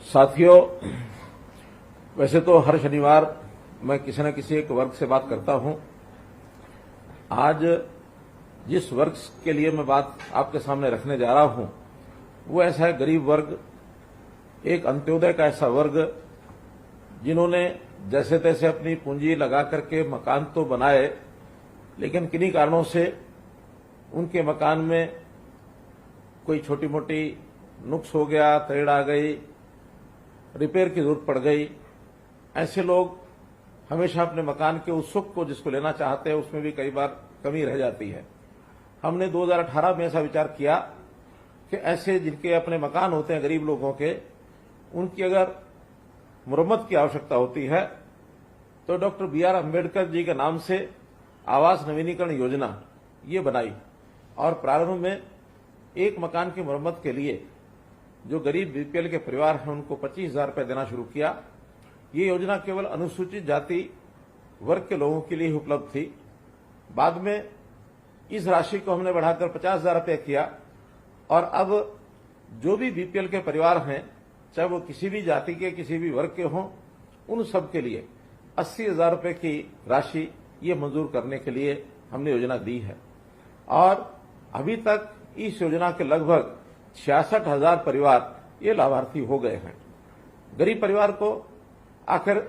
साथियों, वैसे तो हर शनिवार मैं किसी न किसी एक वर्ग से बात करता हूं। आज जिस वर्ग के लिए मैं बात आपके सामने रखने जा रहा हूं वो ऐसा है गरीब वर्ग, एक अंत्योदय का ऐसा वर्ग जिन्होंने जैसे तैसे अपनी पूंजी लगा करके मकान तो बनाए, लेकिन किन्हीं कारणों से उनके मकान में कोई छोटी मोटी नुक्स हो गया, तरेड़ आ गई, रिपेयर की जरूरत पड़ गई। ऐसे लोग हमेशा अपने मकान के उस सुख को जिसको लेना चाहते हैं उसमें भी कई बार कमी रह जाती है। हमने 2018 में ऐसा विचार किया कि ऐसे जिनके अपने मकान होते हैं गरीब लोगों के, उनकी अगर मुरम्मत की आवश्यकता होती है तो doctor B are Ambedkar ji के नाम से आवास नवीनीकरण योजना ये बनाई और प्रारंभ में एक मकान की मुरम्मत के लिए जो गरीब बीपीएल के परिवार हैं उनको 25,000 रुपये देना शुरू किया। ये योजना केवल अनुसूचित जाति वर्ग के लोगों के लिए ही उपलब्ध थी। बाद में इस राशि को हमने बढ़ाकर 50,000 रुपये किया और अब जो भी बीपीएल के परिवार हैं, चाहे वो किसी भी जाति के किसी भी वर्ग के हों, उन सब के लिए 80,000 रुपये की राशि ये मंजूर करने के लिए हमने योजना दी है। और अभी तक इस योजना के लगभग 66,000 परिवार ये लाभार्थी हो गए हैं। गरीब परिवार को आखिर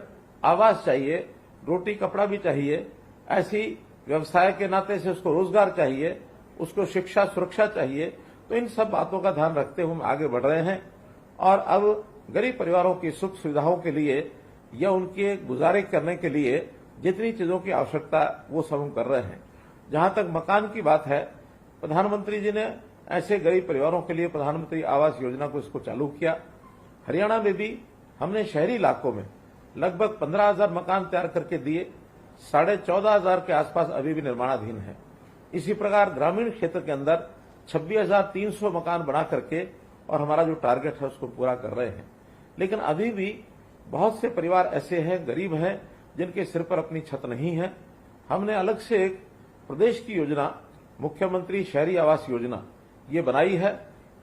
आवास चाहिए, रोटी कपड़ा भी चाहिए, ऐसी व्यवसाय के नाते से उसको रोजगार चाहिए, उसको शिक्षा सुरक्षा चाहिए। तो इन सब बातों का ध्यान रखते हुए हम आगे बढ़ रहे हैं और अब गरीब परिवारों की सुख सुविधाओं के लिए या उनके गुजारे करने के लिए जितनी चीजों की आवश्यकता वो सब हम कर रहे हैं। जहां तक मकान की बात है, प्रधानमंत्री जी ने ऐसे गरीब परिवारों के लिए प्रधानमंत्री आवास योजना को इसको चालू किया। हरियाणा में भी हमने शहरी इलाकों में लगभग 15,000 मकान तैयार करके दिए, 14,500 के आसपास अभी भी निर्माणाधीन है। इसी प्रकार ग्रामीण क्षेत्र के अंदर 26,300 मकान बना करके और हमारा जो टारगेट है उसको पूरा कर रहे हैं। लेकिन अभी भी बहुत से परिवार ऐसे हैं, गरीब हैं, जिनके सिर पर अपनी छत नहीं है। हमने अलग से एक प्रदेश की योजना मुख्यमंत्री शहरी आवास योजना ये बनाई है।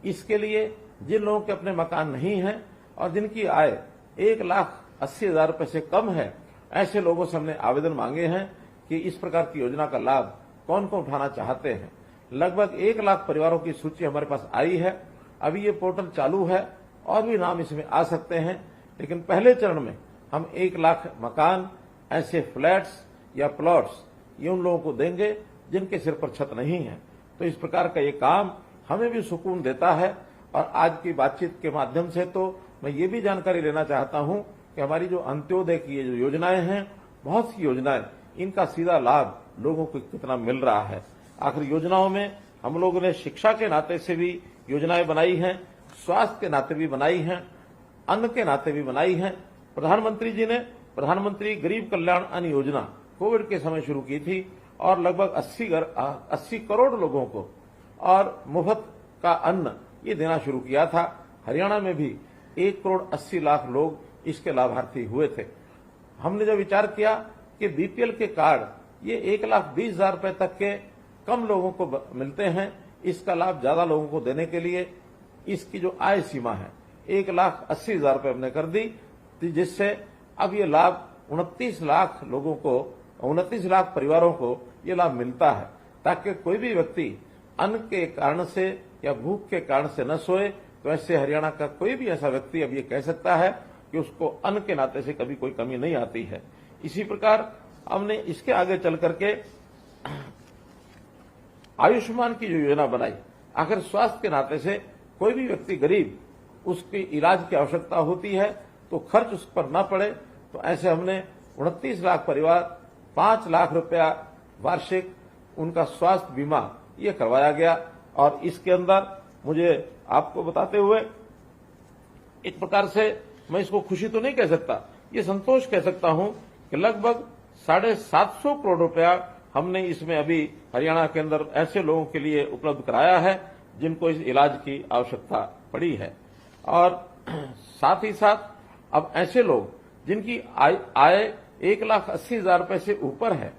इसके लिए जिन लोगों के अपने मकान नहीं हैं और जिनकी आय 1,80,000 रुपये से कम है, ऐसे लोगों से हमने आवेदन मांगे हैं कि इस प्रकार की योजना का लाभ कौन कौन उठाना चाहते हैं। लगभग 1 लाख परिवारों की सूची हमारे पास आई है। अभी ये पोर्टल चालू है और भी नाम इसमें आ सकते हैं, लेकिन पहले चरण में हम 1 लाख मकान, ऐसे फ्लैट्स या प्लॉट्स ये उन लोगों को देंगे जिनके सिर पर छत नहीं है। तो इस प्रकार का ये काम हमें भी सुकून देता है। और आज की बातचीत के माध्यम से तो मैं ये भी जानकारी लेना चाहता हूं कि हमारी जो अंत्योदय की ये जो योजनाएं हैं, बहुत सी योजनाएं, इनका सीधा लाभ लोगों को कितना मिल रहा है। आखिर योजनाओं में हम लोगों ने शिक्षा के नाते से भी योजनाएं बनाई हैं, स्वास्थ्य के नाते भी बनाई हैं, अन्न के नाते भी बनाई हैं। प्रधानमंत्री जी ने प्रधानमंत्री गरीब कल्याण अन्न योजना कोविड के समय शुरू की थी और लगभग 80 करोड़ लोगों को और मुफ्त का अन्न ये देना शुरू किया था। हरियाणा में भी 1,80,00,000 लोग इसके लाभार्थी हुए थे। हमने जब विचार किया कि बीपीएल के कार्ड ये 1,20,000 रुपए तक के कम लोगों को मिलते हैं, इसका लाभ ज्यादा लोगों को देने के लिए इसकी जो आय सीमा है 1,80,000 रुपए हमने कर दी, जिससे अब ये लाभ 29 लाख लोगों को, 29 लाख परिवारों को ये लाभ मिलता है, ताकि कोई भी व्यक्ति अन्न के कारण से या भूख के कारण से न सोए। तो ऐसे हरियाणा का कोई भी ऐसा व्यक्ति अब ये कह सकता है कि उसको अन्न के नाते से कभी कोई कमी नहीं आती है। इसी प्रकार हमने इसके आगे चल करके आयुष्मान की जो योजना बनाई, आखिर स्वास्थ्य के नाते से कोई भी व्यक्ति गरीब, उसकी इलाज की आवश्यकता होती है तो खर्च उस पर न पड़े, तो ऐसे हमने 29 लाख परिवार 5 लाख रुपया वार्षिक उनका स्वास्थ्य बीमा ये करवाया गया। और इसके अंदर मुझे आपको बताते हुए एक प्रकार से मैं इसको खुशी तो नहीं कह सकता, ये संतोष कह सकता हूं कि लगभग 750 करोड़ रुपया हमने इसमें अभी हरियाणा के अंदर ऐसे लोगों के लिए उपलब्ध कराया है जिनको इस इलाज की आवश्यकता पड़ी है। और साथ ही साथ अब ऐसे लोग जिनकी आय 1,80,000 रुपए से ऊपर है,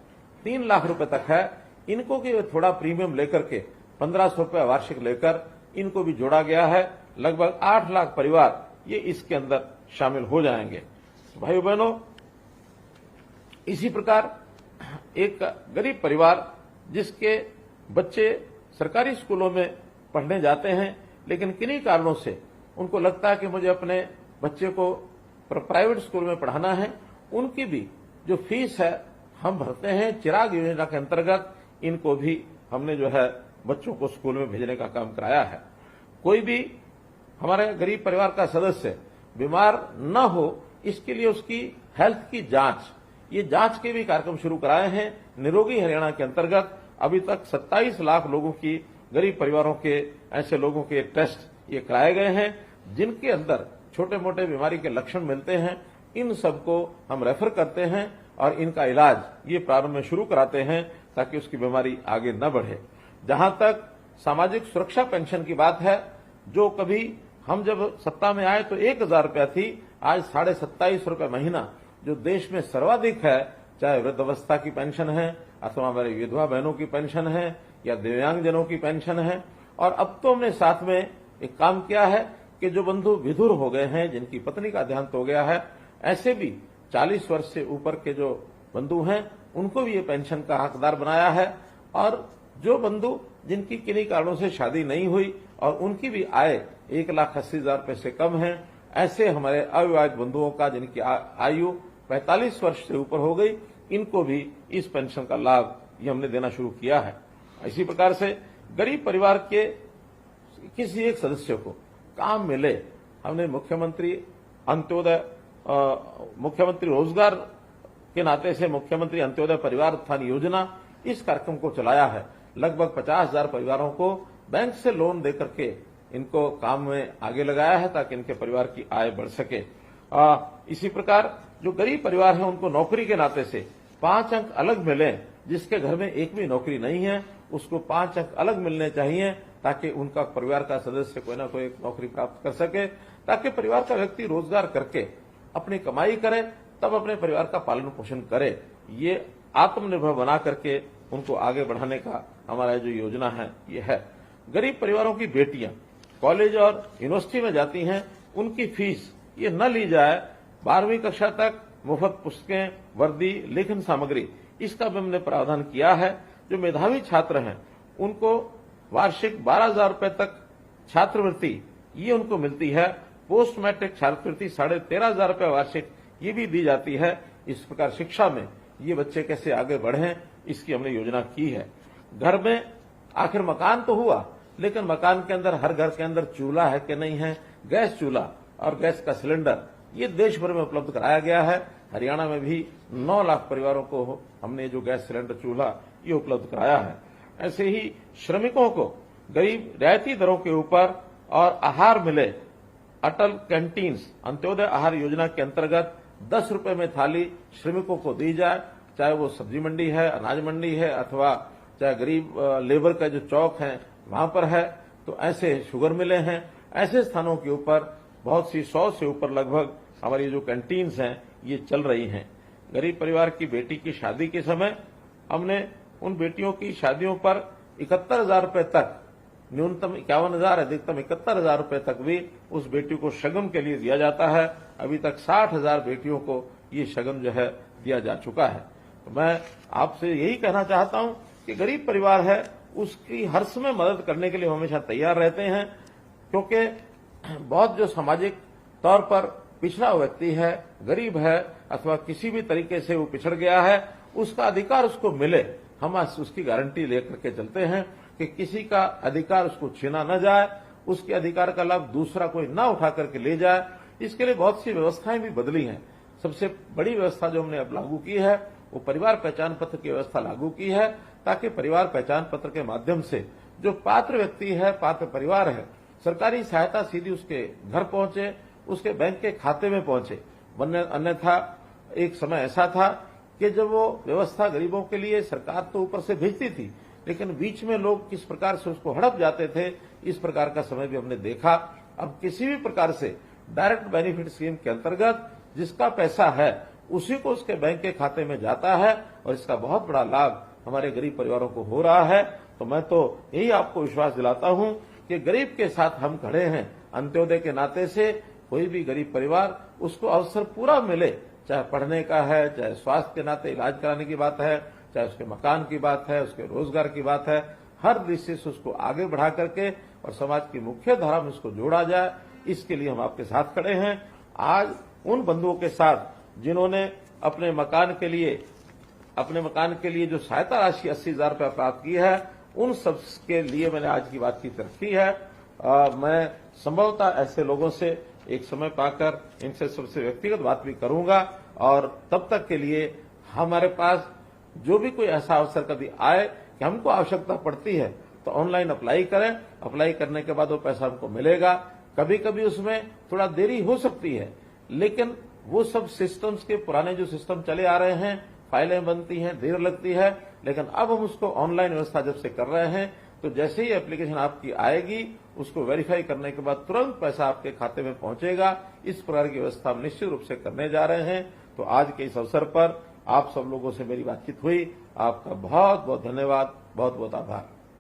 3 लाख रुपए तक है, इनको भी थोड़ा प्रीमियम लेकर के 1,500 रुपये वार्षिक लेकर इनको भी जोड़ा गया है। लगभग 8 लाख परिवार ये इसके अंदर शामिल हो जाएंगे। भाइयों बहनों, इसी प्रकार एक गरीब परिवार जिसके बच्चे सरकारी स्कूलों में पढ़ने जाते हैं, लेकिन किन्हीं कारणों से उनको लगता है कि मुझे अपने बच्चे को प्राइवेट स्कूल में पढ़ाना है, उनकी भी जो फीस है हम भरते हैं चिराग योजना के अंतर्गत। इनको भी हमने जो है बच्चों को स्कूल में भेजने का काम कराया है। कोई भी हमारे गरीब परिवार का सदस्य बीमार न हो, इसके लिए उसकी हेल्थ की जांच, ये जांच के भी कार्यक्रम शुरू कराए हैं। निरोगी हरियाणा के अंतर्गत अभी तक 27 लाख लोगों की, गरीब परिवारों के ऐसे लोगों के टेस्ट ये कराए गए हैं जिनके अंदर छोटे मोटे बीमारी के लक्षण मिलते हैं। इन सबको हम रेफर करते हैं और इनका इलाज ये प्रारंभ में शुरू कराते हैं ताकि उसकी बीमारी आगे न बढ़े। जहां तक सामाजिक सुरक्षा पेंशन की बात है, जो कभी हम जब सत्ता में आए तो 1000 रुपया थी, आज 27.5 रुपये महीना जो देश में सर्वाधिक है, चाहे वृद्धावस्था की पेंशन है अथवा हमारे विधवा बहनों की पेंशन है या दिव्यांगजनों की पेंशन है। और अब तो हमने साथ में एक काम किया है कि जो बंधु विधुर हो गए हैं, जिनकी पत्नी का देहांत हो गया है, ऐसे भी 40 वर्ष से ऊपर के जो बंधु हैं उनको भी ये पेंशन का हकदार बनाया है। और जो बंधु जिनकी किन्हीं कारणों से शादी नहीं हुई और उनकी भी आय 1,80,000 रुपए से कम है, ऐसे हमारे अविवाहित बंधुओं का जिनकी आयु 45 वर्ष से ऊपर हो गई, इनको भी इस पेंशन का लाभ ये हमने देना शुरू किया है। इसी प्रकार से गरीब परिवार के किसी एक सदस्य को काम मिले, हमने मुख्यमंत्री रोजगार के नाते से मुख्यमंत्री अंत्योदय परिवार उत्थान योजना, इस कार्यक्रम को चलाया है। लगभग 50,000 परिवारों को बैंक से लोन देकर के इनको काम में आगे लगाया है ताकि इनके परिवार की आय बढ़ सके। इसी प्रकार जो गरीब परिवार है उनको नौकरी के नाते से 5 अंक अलग मिले। जिसके घर में एक भी नौकरी नहीं है उसको 5 अंक अलग मिलने चाहिए ताकि उनका परिवार का सदस्य कोई ना कोई नौकरी प्राप्त कर सके, ताकि परिवार का व्यक्ति रोजगार करके अपनी कमाई करे, तब अपने परिवार का पालन पोषण करे। ये आत्मनिर्भर बना करके उनको आगे बढ़ाने का हमारा जो योजना है ये है। गरीब परिवारों की बेटियां कॉलेज और यूनिवर्सिटी में जाती हैं, उनकी फीस ये न ली जाए। 12वीं कक्षा तक मुफ्त पुस्तकें, वर्दी, लेखन सामग्री, इसका भी हमने प्रावधान किया है। जो मेधावी छात्र हैं उनको वार्षिक 12,000 रुपए तक छात्रवृत्ति ये उनको मिलती है। पोस्ट मैट्रिक छात्रवृत्ति 13,500 रुपए वार्षिक ये भी दी जाती है। इस प्रकार शिक्षा में ये बच्चे कैसे आगे बढ़ें, इसकी हमने योजना की है। घर में आखिर मकान तो हुआ, लेकिन मकान के अंदर, हर घर के अंदर चूल्हा है कि नहीं है, गैस चूल्हा और गैस का सिलेंडर ये देश भर में उपलब्ध कराया गया है। हरियाणा में भी 9 लाख परिवारों को हमने जो गैस सिलेंडर चूल्हा ये उपलब्ध कराया है। ऐसे ही श्रमिकों को गरीब रियायती दरों के ऊपर और आहार मिले। अटल कैंटीन्स अंत्योदय आहार योजना के अंतर्गत 10 रुपए में थाली श्रमिकों को दी जाए, चाहे वो सब्जी मंडी है, अनाज मंडी है अथवा चाहे गरीब लेबर का जो चौक है वहां पर है। तो ऐसे शुगर मिले हैं, ऐसे स्थानों के ऊपर बहुत सी 100 से ऊपर लगभग हमारी जो कैंटीन्स हैं ये चल रही हैं। गरीब परिवार की बेटी की शादी के समय हमने उन बेटियों की शादियों पर 71,000 रुपए तक, न्यूनतम 51,000, अधिकतम 71,000 रुपए तक भी उस बेटी को शगन के लिए दिया जाता है। अभी तक 60,000 बेटियों को ये शगन जो है दिया जा चुका है। तो मैं आपसे यही कहना चाहता हूं कि गरीब परिवार है उसकी हर समय मदद करने के लिए हमेशा तैयार रहते हैं, क्योंकि बहुत जो सामाजिक तौर पर पिछड़ा व्यक्ति है, गरीब है अथवा किसी भी तरीके से वो पिछड़ गया है, उसका अधिकार उसको मिले। हम उसकी गारंटी लेकर के चलते हैं कि किसी का अधिकार उसको छीना न जाए, उसके अधिकार का लाभ दूसरा कोई न उठा करके ले जाए। इसके लिए बहुत सी व्यवस्थाएं भी बदली हैं। सबसे बड़ी व्यवस्था जो हमने अब लागू की है वो परिवार पहचान पत्र की व्यवस्था लागू की है, ताकि परिवार पहचान पत्र के माध्यम से जो पात्र व्यक्ति है, पात्र परिवार है, सरकारी सहायता सीधी उसके घर पहुंचे, उसके बैंक के खाते में पहुंचे। अन्यथा एक समय ऐसा था कि जब वो व्यवस्था गरीबों के लिए सरकार तो ऊपर से भेजती थी, लेकिन बीच में लोग किस प्रकार से उसको हड़प जाते थे, इस प्रकार का समय भी हमने देखा। अब किसी भी प्रकार से डायरेक्ट बेनिफिट स्कीम के अंतर्गत जिसका पैसा है उसी को उसके बैंक के खाते में जाता है और इसका बहुत बड़ा लाभ हमारे गरीब परिवारों को हो रहा है। तो मैं तो यही आपको विश्वास दिलाता हूं कि गरीब के साथ हम खड़े हैं। अंत्योदय के नाते से कोई भी गरीब परिवार उसको अवसर पूरा मिले, चाहे पढ़ने का है, चाहे स्वास्थ्य के नाते इलाज कराने की बात है, चाहे उसके मकान की बात है, उसके रोजगार की बात है, हर दृष्टि से उसको आगे बढ़ा करके और समाज की मुख्य धारा में उसको जोड़ा जाए, इसके लिए हम आपके साथ खड़े हैं। आज उन बंधुओं के साथ जिन्होंने अपने मकान के लिए जो सहायता राशि 80,000 रुपया प्राप्त की है, उन सब के लिए मैंने आज की बातचीत रखी है। मैं संभवतः ऐसे लोगों से एक समय पाकर इनसे सबसे व्यक्तिगत बात भी करूंगा और तब तक के लिए हमारे पास जो भी कोई ऐसा अवसर कभी आए कि हमको आवश्यकता पड़ती है तो ऑनलाइन अप्लाई करें। अप्लाई करने के बाद वो पैसा हमको मिलेगा। कभी कभी उसमें थोड़ा देरी हो सकती है, लेकिन वो सब सिस्टम्स के पुराने जो सिस्टम चले आ रहे हैं, फाइलें बनती हैं, देर लगती है, लेकिन अब हम उसको ऑनलाइन व्यवस्था जब से कर रहे हैं तो जैसे ही एप्लीकेशन आपकी आएगी उसको वेरीफाई करने के बाद तुरंत पैसा आपके खाते में पहुंचेगा। इस प्रकार की व्यवस्था हम निश्चित रूप से करने जा रहे हैं। तो आज के इस अवसर पर आप सब लोगों से मेरी बातचीत हुई। आपका बहुत बहुत धन्यवाद, बहुत बहुत आभार।